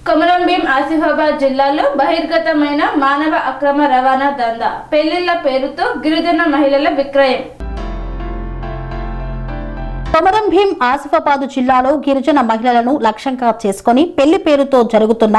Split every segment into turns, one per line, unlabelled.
కొమరం భీం ఆసిఫాబాద్ జిల్లాలో బహిర్గతమైన మానవ అక్రమ రవాణా దందా, పెళ్లిళ్ల పేరుతో గిరిజన మహిళల విక్రయం.
కొమరం భీం ఆసిఫాబాద్ జిల్లాలో గిరిజన మహిళలను లక్ష్యంగా చేసుకుని పెళ్లి పేరుతో జరుగుతున్న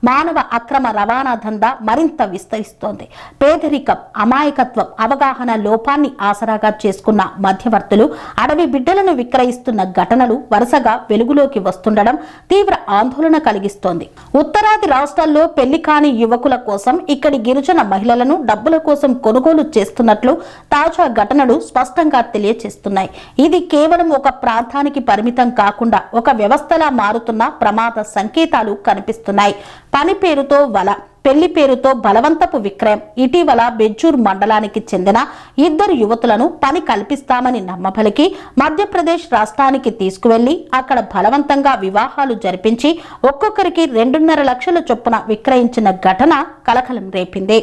మానవ అక్రమ రవాణా దందా మరింత విస్తరిస్తోంది. పేదరికం, అమాయకత్వం, అవగాహన లోపాన్ని ఆసరాగా చేసుకున్న మధ్యవర్తులు అడవి బిడ్డలను విక్రయిస్తున్న ఘటనలు వరుసగా వెలుగులోకి వస్తుండడం తీవ్ర ఆందోళన కలిగిస్తోంది. ఉత్తరాది రాష్ట్రాల్లో పెళ్లి కాని యువకుల కోసం ఇక్కడి గిరిజన మహిళలను డబ్బుల కోసం కొనుగోలు చేస్తున్నట్లు తాజా ఘటనలు స్పష్టంగా తెలియజేస్తున్నాయి. ఇది కేవలం ఒక ప్రాంతానికి పరిమితం కాకుండా ఒక వ్యవస్థలా మారుతున్న ప్రమాద సంకేతాలు కనిపిస్తున్నాయి. పని పేరుతో వల, పెళ్లి పేరుతో బలవంతపు విక్రయం. ఇటీవల బెజ్జూర్ మండలానికి చెందిన 2 యువతులను పని కల్పిస్తామని నమ్మబలికి మధ్యప్రదేశ్ రాష్ట్రానికి తీసుకువెళ్లి అక్కడ బలవంతంగా వివాహాలు జరిపించి ఒక్కొక్కరికి 2.5 లక్షల చొప్పున విక్రయించిన ఘటన కలకలం రేపింది.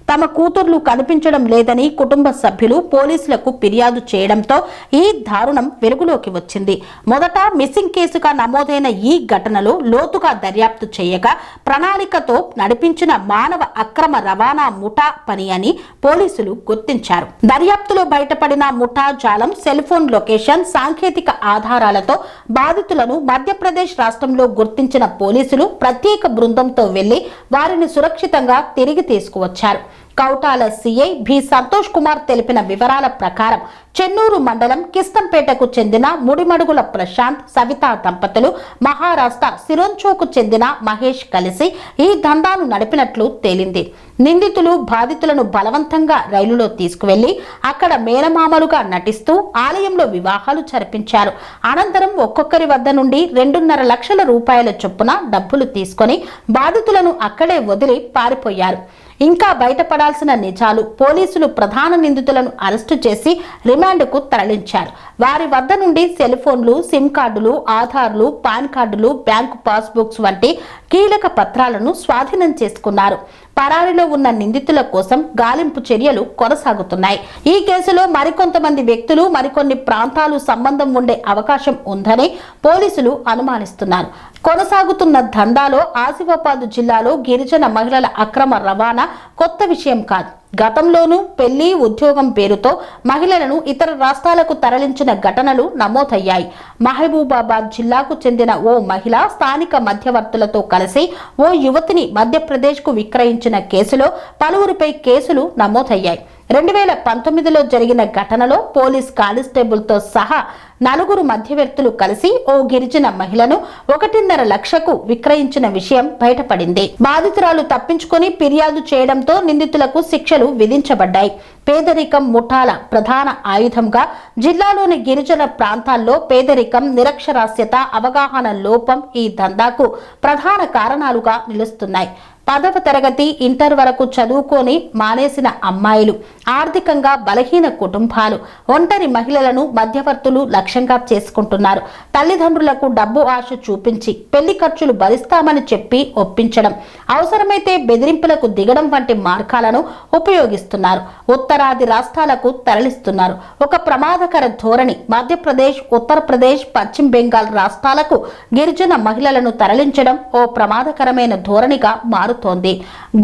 తమ కూతుర్లు కనిపించడం లేదని కుటుంబ సభ్యులు పోలీసులకు ఫిర్యాదు చేయడంతో ఈ దారుణం వెలుగులోకి వచ్చింది. మొదట మిస్సింగ్ కేసుగా నమోదైన ఈ ఘటనలో లోతుగా దర్యాప్తు చేయగా ప్రణాళికతో నడిపించిన మానవ అక్రమ రవాణా ముఠా పని అని పోలీసులు గుర్తించారు. దర్యాప్తులో బయటపడిన ముఠా జాలం సెల్ ఫోన్ లొకేషన్, సాంకేతిక ఆధారాలతో బాధితులను మధ్యప్రదేశ్ రాష్ట్రంలో గుర్తించిన పోలీసులు ప్రత్యేక బృందంతో వెళ్లి వారిని సురక్షితంగా తిరిగి తీసుకువచ్చారు. కౌటాల సిఐ బి సంతోష్ కుమార్ తెలిపిన వివరాల ప్రకారం చెన్నూరు మండలం కిస్తంపేటకు చెందిన ముడిమడుగుల ప్రశాంత్, సవితా దంపతులు మహారాష్ట్ర సిరోంచోకు చెందిన మహేష్ కలిసి ఈ దందాను నడిపినట్లు తేలింది. నిందితులు బాధితులను బలవంతంగా రైలులో తీసుకువెళ్లి అక్కడ మేనమామలుగా నటిస్తూ ఆలయంలో వివాహాలు జరిపించారు. అనంతరం ఒక్కొక్కరి వద్ద నుండి 2.5 లక్షల రూపాయల చొప్పున డబ్బులు తీసుకొని బాధితులను అక్కడే వదిలి పారిపోయారు. ఇంకా బయటపడాల్సిన నిజాలు. పోలీసులు ప్రధాన నిందితులను అరెస్టు చేసి రిమాండ్కు తరలించారు. వారి వద్ద నుండి సెల్ ఫోన్లు, సిమ్ కార్డులు, ఆధార్లు, పాన్ కార్డులు, బ్యాంకు పాస్బుక్స్ వంటి కీలక పత్రాలను స్వాధీనం చేసుకున్నారు. పరారీలో ఉన్న నిందితుల కోసం గాలింపు చర్యలు కొనసాగుతున్నాయి. ఈ కేసులో మరికొంతమంది వ్యక్తులు, మరికొన్ని ప్రాంతాలు సంబంధం ఉండే అవకాశం ఉందని పోలీసులు అనుమానిస్తున్నారు. కొనసాగుతున్న దందాలో ఆసిఫాబాద్ జిల్లాలో గిరిజన మహిళల అక్రమ రవాణా కొత్త విషయం కాదు. గతంలోనూ పెళ్లి, ఉద్యోగం పేరుతో మహిళలను ఇతర రాష్ట్రాలకు తరలించిన ఘటనలు నమోదయ్యాయి. మహబూబాబాద్ జిల్లాకు చెందిన ఓ మహిళ స్థానిక మధ్యవర్తులతో కలిసి ఓ యువతిని మధ్యప్రదేశ్కు విక్రయించిన కేసులో పలువురిపై కేసులు నమోదయ్యాయి. 2019లో జరిగిన ఘటనలో పోలీస్ కానిస్టేబుల్తో సహా 4 మధ్యవర్తులు కలిసి ఓ గిరిజన మహిళను 1.5 లక్షకు విక్రయించిన విషయం బయటపడింది. బాధితురాలు తప్పించుకొని ఫిర్యాదు చేయడంతో నిందితులకు శిక్షలు విధించబడ్డాయి. పేదరికం ముఠాల ప్రధాన ఆయుధంగా జిల్లాలోని గిరిజన ప్రాంతాల్లో పేదరికం, నిరక్షరాస్యత, అవగాహన లోపం ఈ దందాకు ప్రధాన కారణాలుగా నిలుస్తున్నాయి. 10వ తరగతి, ఇంటర్ వరకు చదువుకొని మానేసిన అమ్మాయిలు, ఆర్థికంగా బలహీన కుటుంబాలు, ఒంటరి మహిళలను మధ్యవర్తులు లక్ష్యంగా చేసుకుంటున్నారు. తల్లిదండ్రులకు డబ్బు ఆశ చూపించి పెళ్లి ఖర్చులు భరిస్తామని చెప్పి ఒప్పించడం, అవసరమైతే బెదిరింపులకు దిగడం వంటి మార్గాలను ఉపయోగిస్తున్నారు. ఉత్తరాది రాష్ట్రాలకు తరలిస్తున్నారు. ఒక ప్రమాదకర ధోరణి. మధ్యప్రదేశ్, ఉత్తరప్రదేశ్, పశ్చిమ బెంగాల్ రాష్ట్రాలకు గిరిజన మహిళలను తరలించడం ఓ ప్రమాదకరమైన ధోరణిగా మారుతుంది.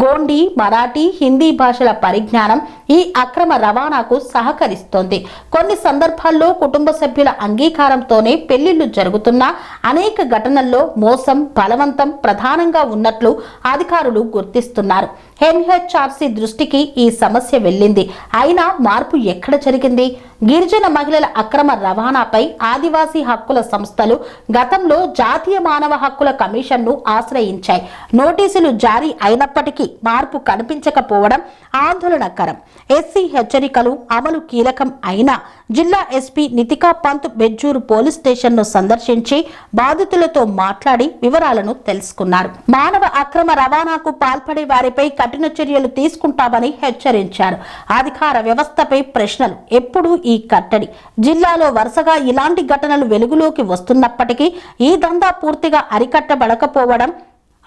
గోండి, మరాఠీ, హిందీ భాషల పరిజ్ఞానం ఈ అక్రమ రవాణాకు సహకరిస్తోంది. కొన్ని సందర్భాల్లో కుటుంబ సభ్యుల అంగీకారంతోనే పెళ్లిళ్లు జరుగుతున్నా అనేక ఘటనల్లో మోసం, బలవంతం ప్రధానంగా ఉన్నట్లు అధికారులు గుర్తిస్తున్నారు. ఎన్హెచ్ఆర్సీ దృష్టికి ఈ సమస్య వెళ్ళింది. అయినా మార్పు ఎక్కడ జరిగింది? గిరిజన మహిళల అక్రమ రవాణాపై ఆదివాసీ హక్కుల సంస్థలు గతంలో జాతీయ మానవ హక్కుల కమిషన్ను ఆశ్రయించాయి. నోటీసులు జారీ అయినప్పటికీ మార్పు కనిపించకపోవడం ఆందోళనకరం. ఎస్సీ హెచ్చరికలు అమలు కీలకం అయినా జిల్లా ఎస్పీ నితికా పంత్ బెజ్జూరు పోలీస్ స్టేషన్ను సందర్శించి బాధితులతో మాట్లాడి వివరాలను తెలుసుకున్నారు. మానవ అక్రమ రవాణాకు పాల్పడే వారిపై కఠిన చర్యలు తీసుకుంటామని హెచ్చరించారు. అధికార వ్యవస్థపై ప్రశ్నలు. ఎప్పుడు ఈ కట్టడి? జిల్లాలో వరుసగా ఇలాంటి ఘటనలు వెలుగులోకి వస్తున్నప్పటికీ ఈ దందా పూర్తిగా అరికట్టబడకపోవడం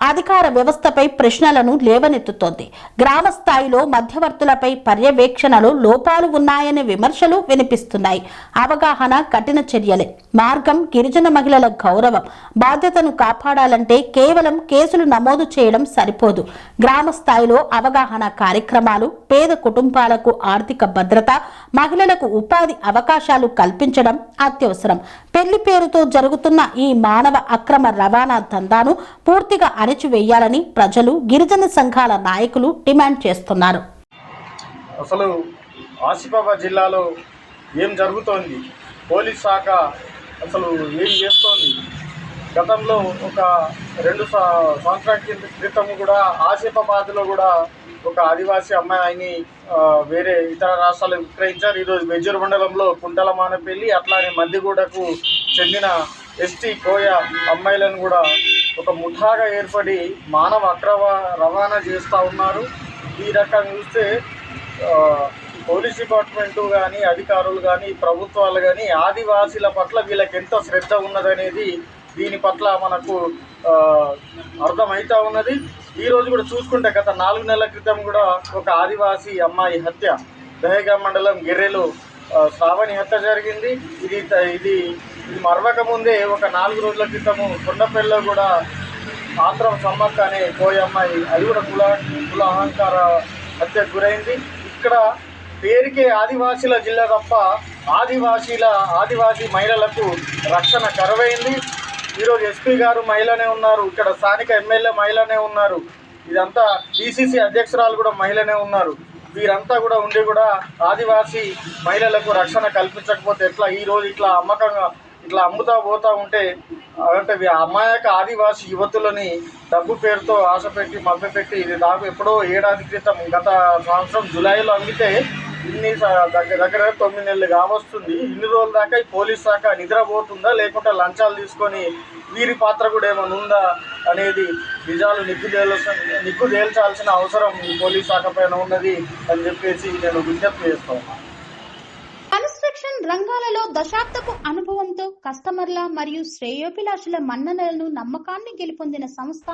అధికార వ్యవస్థపై ప్రశ్నలను లేవనెత్తుతోంది. గ్రామ స్థాయిలో మధ్యవర్తులపై పర్యవేక్షణలో లోపాలు ఉన్నాయనే విమర్శలు వినిపిస్తున్నాయి. అవగాహన కఠిన చర్యలే మార్గం. గిరిజన మహిళల గౌరవం, బాధ్యతను కాపాడాలంటే కేవలం కేసులు నమోదు చేయడం సరిపోదు. గ్రామ స్థాయిలో అవగాహన కార్యక్రమాలు, పేద కుటుంబాలకు ఆర్థిక భద్రత, మహిళలకు ఉపాధి అవకాశాలు కల్పించడం అత్యవసరం. పెళ్లి పేరుతో జరుగుతున్న ఈ మానవ అక్రమ రవాణా దందాను పూర్తిగా అణచివేయాలని ప్రజలు, గిరిజన సంఘాల నాయకులు డిమాండ్ చేస్తున్నారు.
అసలు ఆసిఫాబాద్ జిల్లాలో ఏం జరుగుతోంది, పోలీస్ శాఖ అసలు ఏం చేస్తోంది? గతంలో ఒక 2 సంవత్సరాల క్రితం కూడా ఆసిఫాబాద్లో కూడా ఒక ఆదివాసీ అమ్మాయిని వేరే ఇతర రాష్ట్రాలకు విక్రయించారు. ఈరోజు బెజ్జూరు మండలంలో కుంటలమానపల్లి అట్లానే మద్దిగూడకు చెందిన ఎస్టీ కోయ అమ్మాయిలను కూడా ఒక ముఠాగా ఏర్పడి మానవ అక్రమ రవాణా చేస్తూ ఉన్నారు. ఈ రకంగా చూస్తే పోలీస్ డిపార్ట్మెంటు కానీ, అధికారులు కానీ, ప్రభుత్వాలు కానీ ఆదివాసీల పట్ల వీళ్ళకి ఎంత శ్రద్ధ ఉన్నదనేది దీని పట్ల మనకు అర్థమవుతూ ఉన్నది. ఈరోజు కూడా చూసుకుంటే గత 4 నెలల క్రితం కూడా ఒక ఆదివాసీ అమ్మాయి హత్య దహేగాం మండలం గిర్రెలో శ్రావణి హత్య జరిగింది. ఇది మరవక ముందే ఒక 4 రోజుల క్రితము కొండపల్లిలో కూడా ఆంధ్ర సమ్మక్క అనే కోయ అమ్మాయి, అది కూడా కుల అహంకార హత్యకు గురైంది. ఇక్కడ పేరుకే ఆదివాసీల జిల్లా తప్ప ఆదివాసీ మహిళలకు రక్షణ కరువైంది. ఈరోజు ఎస్పీ గారు మహిళనే ఉన్నారు, ఇక్కడ స్థానిక ఎమ్మెల్యే మహిళనే ఉన్నారు, ఇదంతా పిసిసి అధ్యక్షురాలు కూడా మహిళనే ఉన్నారు. వీరంతా కూడా ఉండి కూడా ఆదివాసీ మహిళలకు రక్షణ కల్పించకపోతే ఎట్లా? ఈరోజు ఇట్లా అమ్ముతా పోతా ఉంటే అంటే అమాయక ఆదివాసీ యువతులని డబ్బు పేరుతో ఆశపెట్టి మభ్యపెట్టి ఇది దాకా ఎప్పుడో ఏడాది క్రితం గత సంవత్సరం జూలైలో అమ్మితే దగ్గర 9 నెలలు కావస్తుంది. ఇన్ని రోజుల దాకా ఈ పోలీస్ శాఖ నిద్రపోతుందా, లేకుంటే లంచాలు తీసుకొని వీరి పాత్ర కూడా ఏమైనా ఉందా అనేది నిజాలు నిగ్గు తేల్చాల్సిన అవసరం ఈ పోలీస్ శాఖ పైన ఉన్నది అని చెప్పేసి నేను విజ్ఞప్తి చేస్తాను.
కన్స్ట్రక్షన్ రంగాలలో దశాబ్దపు అనుభవంతో కస్టమర్ల మరియు శ్రేయోభిలాషుల మన్ననలను, నమ్మకాన్ని గెలుపొందిన సంస్థ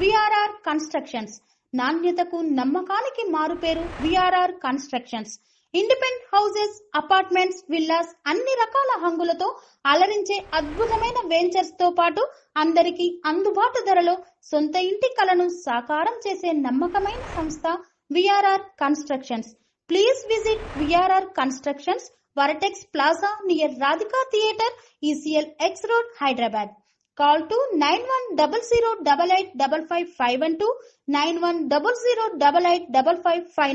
విఆర్ఆర్ కన్స్ట్రక్షన్స్. నాణ్యతకు, నమ్మకానికి మారుపేరు VRR constructions. Independent houses, apartments, villas అన్ని రకాల హంగులతో అలరించే అద్భుతమైన వెంచర్స్ తో పాటు అందరికీ అందుబాటు ధరలో సొంత ఇంటి కలను సాకారం చేసే నమ్మకమైన సంస్థ VRR constructions. Please visit VRR Constructions, Varatex Plaza near Radhika Theatre, ECL X Road, Hyderabad. Call to 9100885551 9100885559.